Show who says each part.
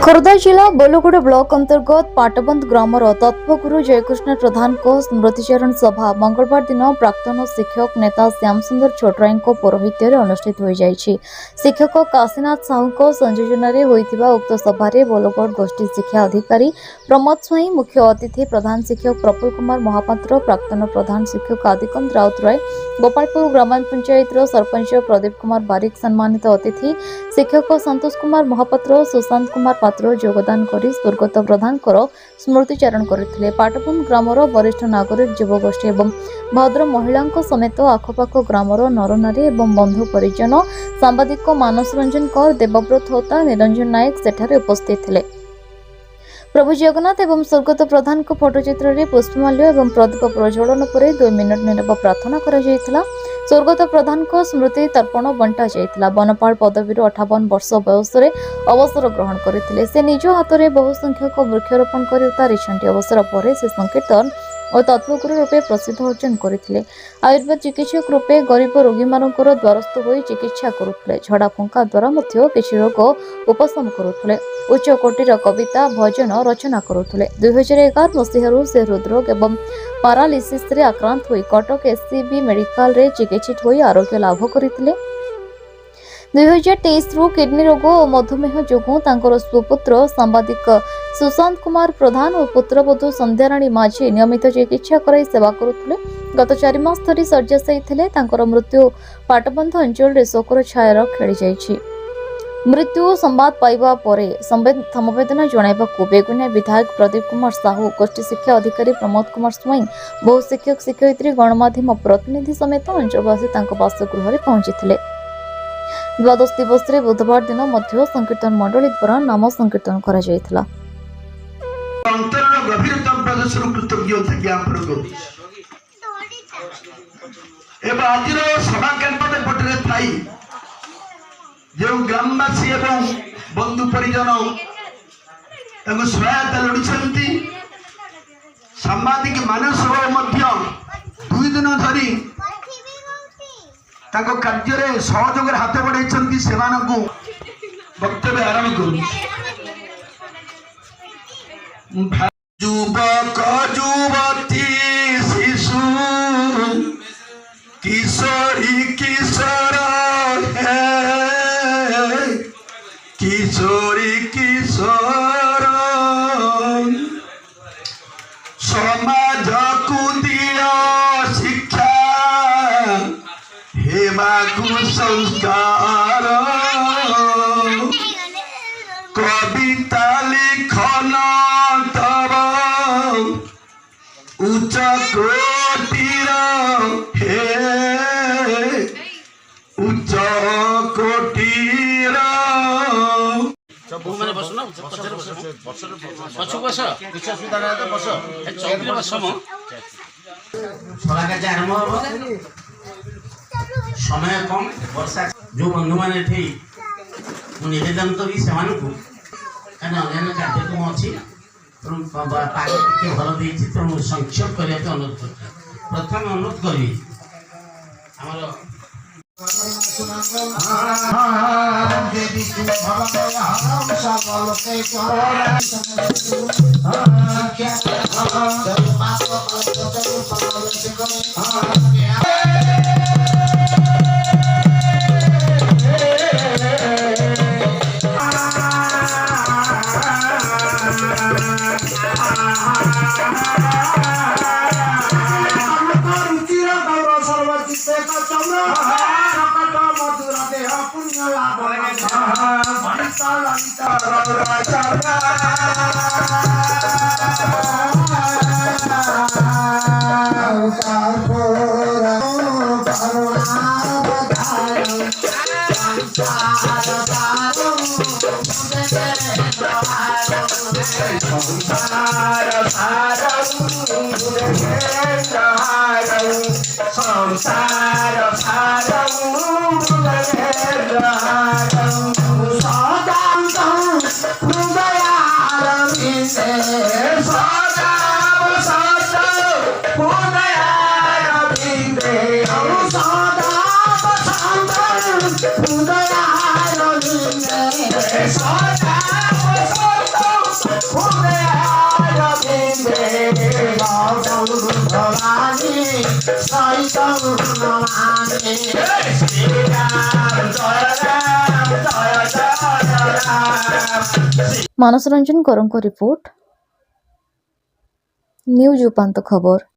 Speaker 1: खोर्धा जिला बोलगुड़ ब्लॉक अंतर्गत पाटबंद ग्रामर तत्वगुरु जयकृष्ण प्रधान को स्मृतिचारण सभा मंगलवार दिन प्राक्तन शिक्षक नेता श्याम सुंदर छोटराय पौरोहित्य अनुष्ठित हो जाइछि। शिक्षक काशीनाथ साहू संयोजन उक्त सभा बोलगढ़ गोष्ठी शिक्षा अधिकारी प्रमोद स्वाई, मुख्य अतिथि प्रधान शिक्षक प्रफुल्ल कुमार महापात्र, प्राक्तन प्रधान शिक्षक आदिकांत राउतराय, गोपालपुर ग्राम पंचायत सरपंच प्रदीप कुमार बारिक सम्मानित अतिथि शिक्षक संतोष कुमार महापात्र, सुशांत कुमार पात्र योगदान करी स्वर्गत प्रधान स्मृतिचारण करथिले। पाटबंद ग्रामर वरिष्ठ नागरिक युवगोष्ठी एवं भद्र महिला समेत आखपाख ग्रामर नरनारी एवं बंधु परिजन सांबादिक मानस रंजन कर, देवव्रत होता, निरंजन नायक सेठारे उपस्थित थिले। प्रभु जगन्नाथ एवं स्वर्गत प्रधान को फोटोचित्र में पुष्पमाल्य एवं प्रदीप प्रज्वलन पर 2 मिनिट नीरव प्रार्थना करा जायतिला। स्वर्गत प्रधान को स्मृति तर्पण बंटा जायतिला। वनपाल पदवी 58 वर्ष बयस अवसर ग्रहण करथिले। से निज हाथ में बहु संख्यक वृक्षरोपण कर उतारिछंती। अवसर पर से संकीर्तन और तत्वगुरु रूपे प्रसिद्ध अर्जन करथिले। आयुर्वेद चिकित्सक रूपे गरीब रोगी मानकर द्वारस्थ होई चिकित्सा करुथिले। झड़ा फुंका द्वारा मध्य किछि रोग उपशम करुथिले। उच्च कोटिर कविता भजन रचना करुथिले। 2011 मसीहारू से हृदरोग एवं पारालिसिस रे आक्रांत होई कटक एससीबी मेडिकल रे चिकित्सित होई आरोग्य लाभ करथिले। 2023 रु किडनी रोग और मधुमेह जोगु तांकर सुपुत्र सांबादिक सुशांत कुमार प्रधान और पुत्रवधू संध्याराणी माझी नियमित चिकित्सा कराई सेवा करुथिले। गत 4 मास धरी शଯ୍याशायी थिले। तांकर मृत्यु पाटबंध अंचल रे शोकर छायर खेली जाइछि। मृत्यु संवाद पाइबा परे समवेदना जणाइबाकु बेगुनिया विधायक प्रदीप कुमार साहू, गोष्ठी शिक्षा अधिकारी प्रमोद कुमार स्वाई, बहु शिक्षक शिक्षयित्री, गणमाध्यम प्रतिनिधि समेत अंचलवासी तांको बासगृह रे पहुंचिथिले। द्वादश दिवस रे बुधवार दिन मध्य संकीर्तन मंडली द्वारा नाम संकीर्तन करा जायथिला।
Speaker 2: अंतरर गभीरतम प्रदर्शन कृतज्ञता ज्ञापन करूँ। एवं आज सभा कैंपस पटरे थाई जो ग्रामवासी एवं बंधु परिजन सहायता लोड़ी सांबादिक मानस 2 दिन धरी कार्य सहयोग हाथ बढ़ाई से वक्तव्य आरंभ करूँ। युवक युवती शिशु किशोरी किशोर किशोरी किशोर समाज को दिया शिक्षा हेबाकु संस्कार कविता लिखन तब उच्च कोटिर हे उच्च कोटिर
Speaker 3: समय कम वर्षा जो बंधु मैंने निवेदन करी से अन्य कार्यक्रम अच्छी पाग टे भल दे तेणु संक्षेप करने अनुरोध कर प्रथम अनुरोध करी
Speaker 4: Soda
Speaker 3: ভবানী সহিত নমামি শ্রীরাম জয় রাম জয় জয় রাম।
Speaker 1: ମାନସ ରଞ୍ଜନ କରଙ୍କ ରିପୋର୍ଟ ନ୍ୟୁଜ୍ ଉପାନ୍ତ ଖବର।